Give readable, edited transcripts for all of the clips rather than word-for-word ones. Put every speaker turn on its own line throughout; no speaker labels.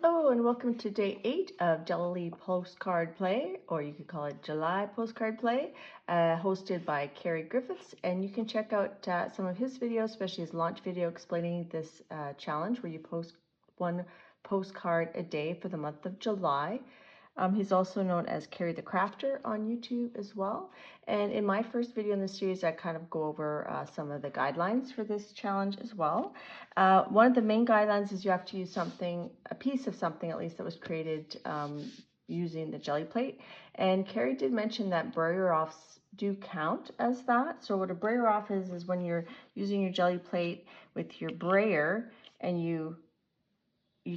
Hello and welcome to day 8 of Jelly Postcard Play, or you could call it July Postcard Play, hosted by Carrie Griffiths. And you can check out some of his videos, especially his launch video explaining this challenge where you post one postcard a day for the month of July. He's also known as Carrie the Crafter on YouTube as well. And in my first video in this series, I kind of go over some of the guidelines for this challenge as well. One of the main guidelines is you have to use something, a piece of something at least, that was created using the jelly plate. And Carrie did mention that Brayer Offs do count as that. So what a Brayer Off is when you're using your jelly plate with your brayer and you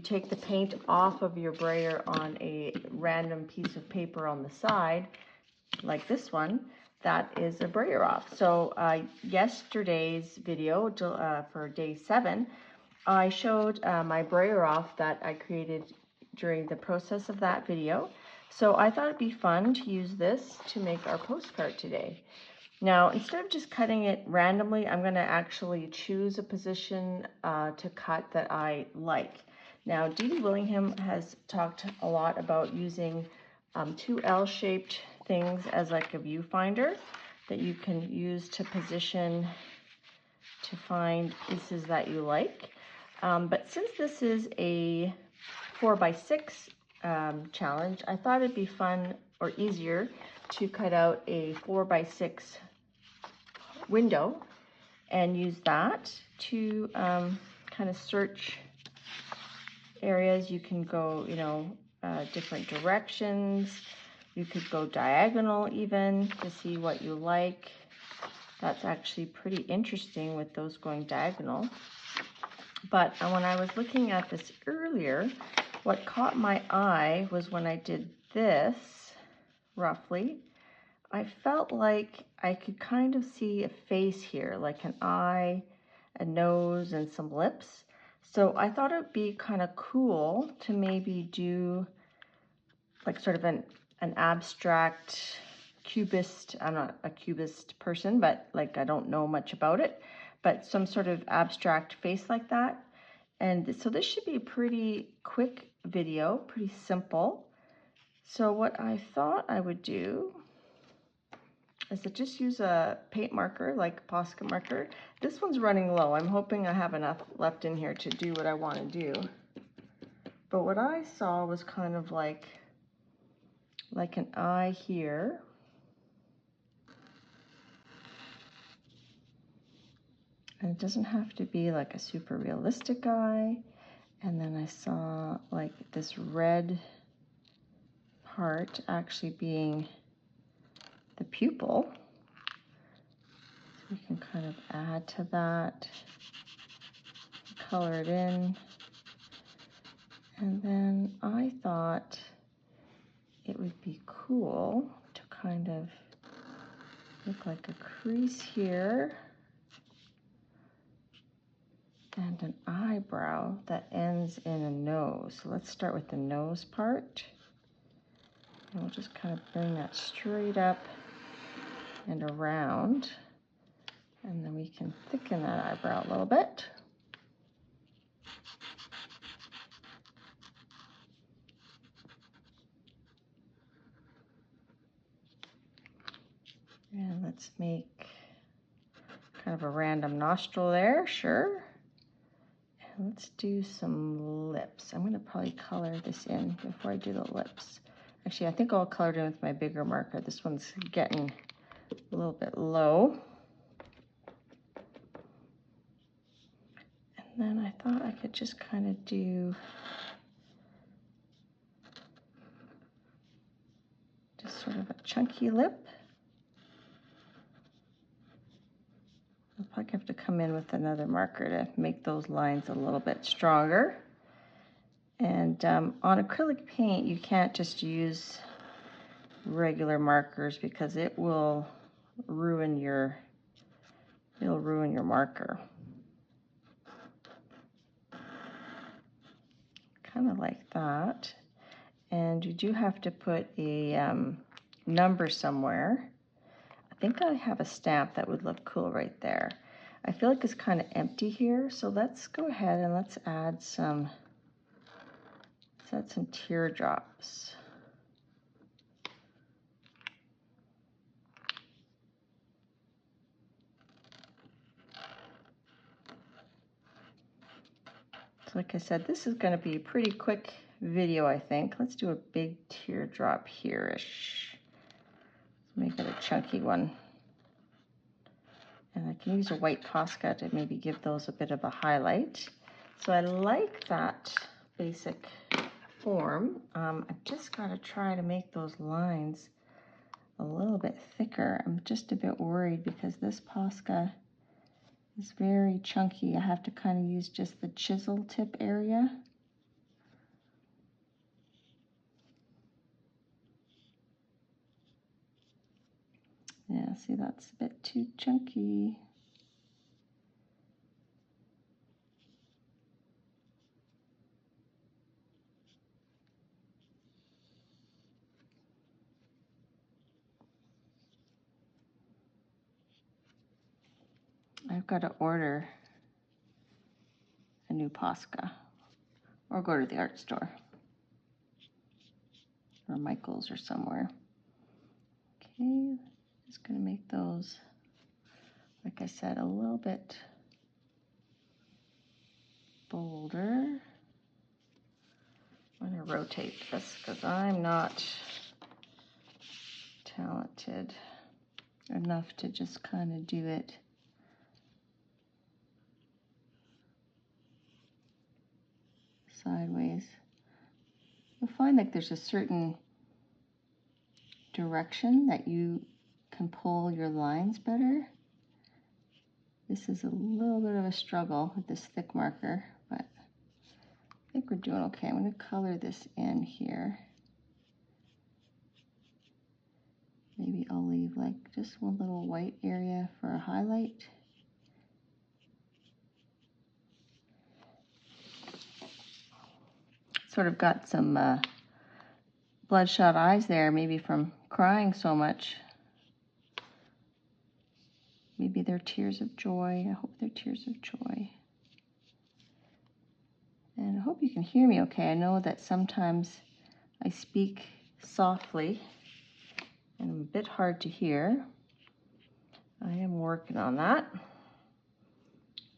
take the paint off of your brayer on a random piece of paper on the side, like this one, that is a Brayer Off. So yesterday's video for day 7, I showed my Brayer Off that I created during the process of that video. So I thought it'd be fun to use this to make our postcard today. Now, instead of just cutting it randomly, I'm going to actually choose a position to cut that I like. Now, Dee Dee Willingham has talked a lot about using 2 L-shaped things as like a viewfinder that you can use to position to find pieces that you like. But since this is a 4x6 challenge, I thought it'd be fun or easier to cut out a 4x6 window and use that to kind of search areas. You can go, different directions. You could go diagonal even to see what you like. That's actually pretty interesting with those going diagonal. But when I was looking at this earlier, what caught my eye was when I did this, roughly, I felt like I could kind of see a face here, like an eye, a nose, and some lips. So I thought it would be kind of cool to maybe do like sort of an abstract cubist. I'm not a cubist person, but like I don't know much about it, but some sort of abstract face like that. And so this should be a pretty quick video, pretty simple. So what I thought I would do is to just use a paint marker, like a Posca marker. This one's running low. I'm hoping I have enough left in here to do what I want to do. But what I saw was kind of like an eye here. And it doesn't have to be like a super realistic eye. And then I saw like this red part actually being the pupil. So we can kind of add to that, color it in. And then I thought it would be cool to kind of look like a crease here and an eyebrow that ends in a nose. So let's start with the nose part. And we'll just kind of bring that straight up and around. And then we can thicken that eyebrow a little bit. And let's make kind of a random nostril there, sure. And let's do some lips. I'm going to probably color this in before I do the lips. Actually, I think I'll color it in with my bigger marker. This one's getting a little bit low. And then I thought I could just kind of do just sort of a chunky lip. I'll probably have to come in with another marker to make those lines a little bit stronger. And on acrylic paint, you can't just use regular markers because it will ruin your marker. Kind of like that. And you do have to put a number somewhere. I think I have a stamp that would look cool right there. I feel like it's kind of empty here, so let's go ahead and let's add some Set some teardrops. So like I said, this is going to be a pretty quick video, I think. Let's do a big teardrop here-ish. Make it a chunky one. And I can use a white Posca to maybe give those a bit of a highlight. So I like that basic form. I've just got to try to make those lines a little bit thicker. I'm just a bit worried because this Posca is very chunky. I have to kind of use just the chisel tip area. Yeah, see, that's a bit too chunky. I've got to order a new Posca or go to the art store or Michael's or somewhere. Okay, just going to make those, like I said, a little bit bolder. I'm going to rotate this because I'm not talented enough to just kind of do it sideways. You'll find like there's a certain direction that you can pull your lines better. This is a little bit of a struggle with this thick marker, but I think we're doing okay. I'm going to color this in here. Maybe I'll leave like just one little white area for a highlight. Sort of got some bloodshot eyes there, maybe from crying so much. Maybe they're tears of joy. I hope they're tears of joy. And I hope you can hear me okay. I know that sometimes I speak softly and I'm a bit hard to hear. I am working on that.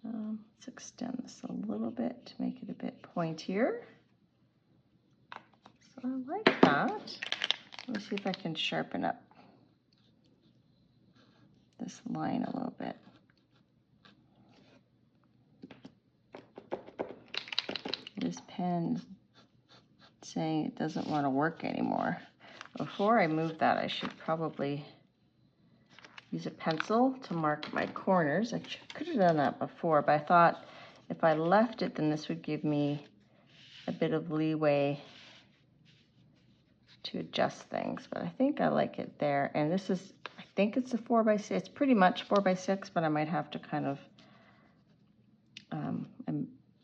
Let's extend this a little bit to make it a bit pointier. So I like that. Let me see if I can sharpen up this line a little bit. This pen is saying it doesn't want to work anymore. Before I move that, I should probably use a pencil to mark my corners. I could have done that before, but I thought if I left it, then this would give me a bit of leeway to adjust things. But I think I like it there. And this is, I think it's a 4x6. It's pretty much 4x6, but I might have to kind of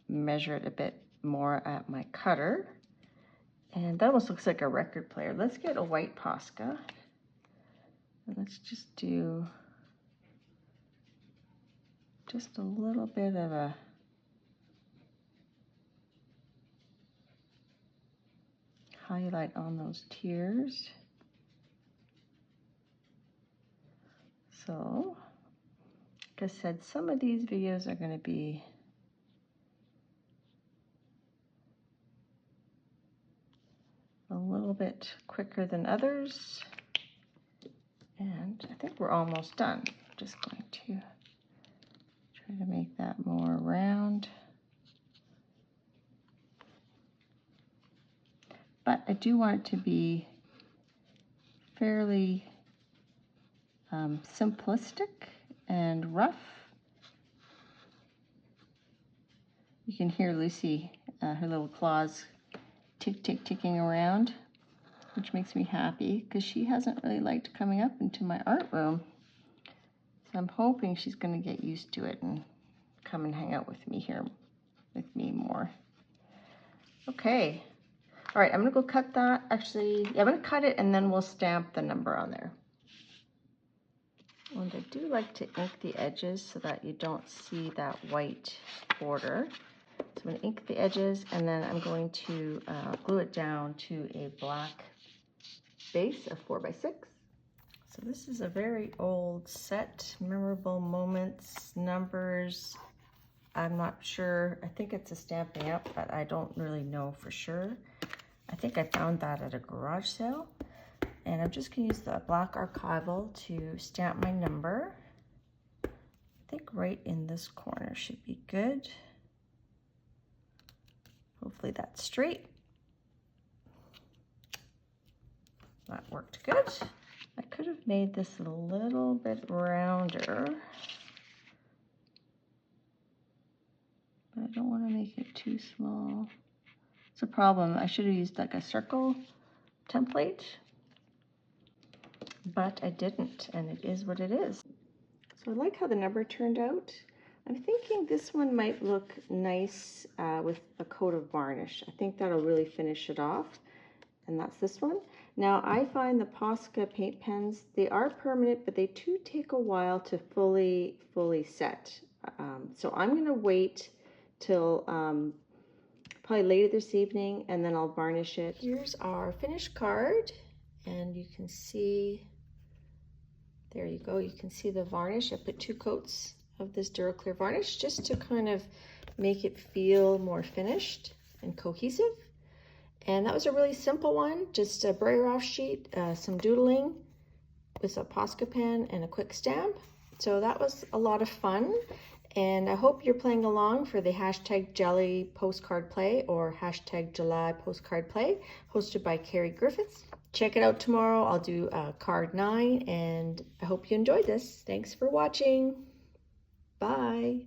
measure it a bit more at my cutter. And that almost looks like a record player. Let's get a white Posca. And let's just do just a little bit of a highlight on those tears. So, like I said, some of these videos are going to be a little bit quicker than others. And I think we're almost done. I'm just going to try to make that more round. But I do want it to be fairly simplistic and rough. You can hear Lucy, her little claws ticking around, which makes me happy because she hasn't really liked coming up into my art room. So I'm hoping she's going to get used to it and come and hang out with me here with me more. Okay. All right, I'm going to go cut that. Actually, yeah, I'm going to cut it and then we'll stamp the number on there. And I do like to ink the edges so that you don't see that white border. So I'm going to ink the edges, and then I'm going to glue it down to a black base of 4x6. So this is a very old set, memorable moments, numbers. I'm not sure. I think it's a Stampin' Up, but I don't really know for sure. I think I found that at a garage sale. And I'm just going to use the black archival to stamp my number. I think right in this corner should be good. Hopefully that's straight. That worked good. I could have made this a little bit rounder, but I don't want to make it too small. It's a problem. I should have used like a circle template, but I didn't, and it is what it is. So I like how the number turned out. I'm thinking this one might look nice with a coat of varnish. I think that'll really finish it off. And that's this one. Now I find the Posca paint pens, they are permanent, but they do take a while to fully set. So I'm gonna wait till probably later this evening, and then I'll varnish it. Here's our finished card, and you can see, there you go, you can see the varnish. I put 2 coats of this Duraclear varnish just to kind of make it feel more finished and cohesive. And that was a really simple one, just a Brayer Off sheet, some doodling with a Posca pen and a quick stamp. So that was a lot of fun. And I hope you're playing along for the hashtag Jelly Postcard Play or hashtag July Postcard Play, hosted by Carrie Griffiths. Check it out tomorrow. I'll do card 9, and I hope you enjoyed this. Thanks for watching. Bye.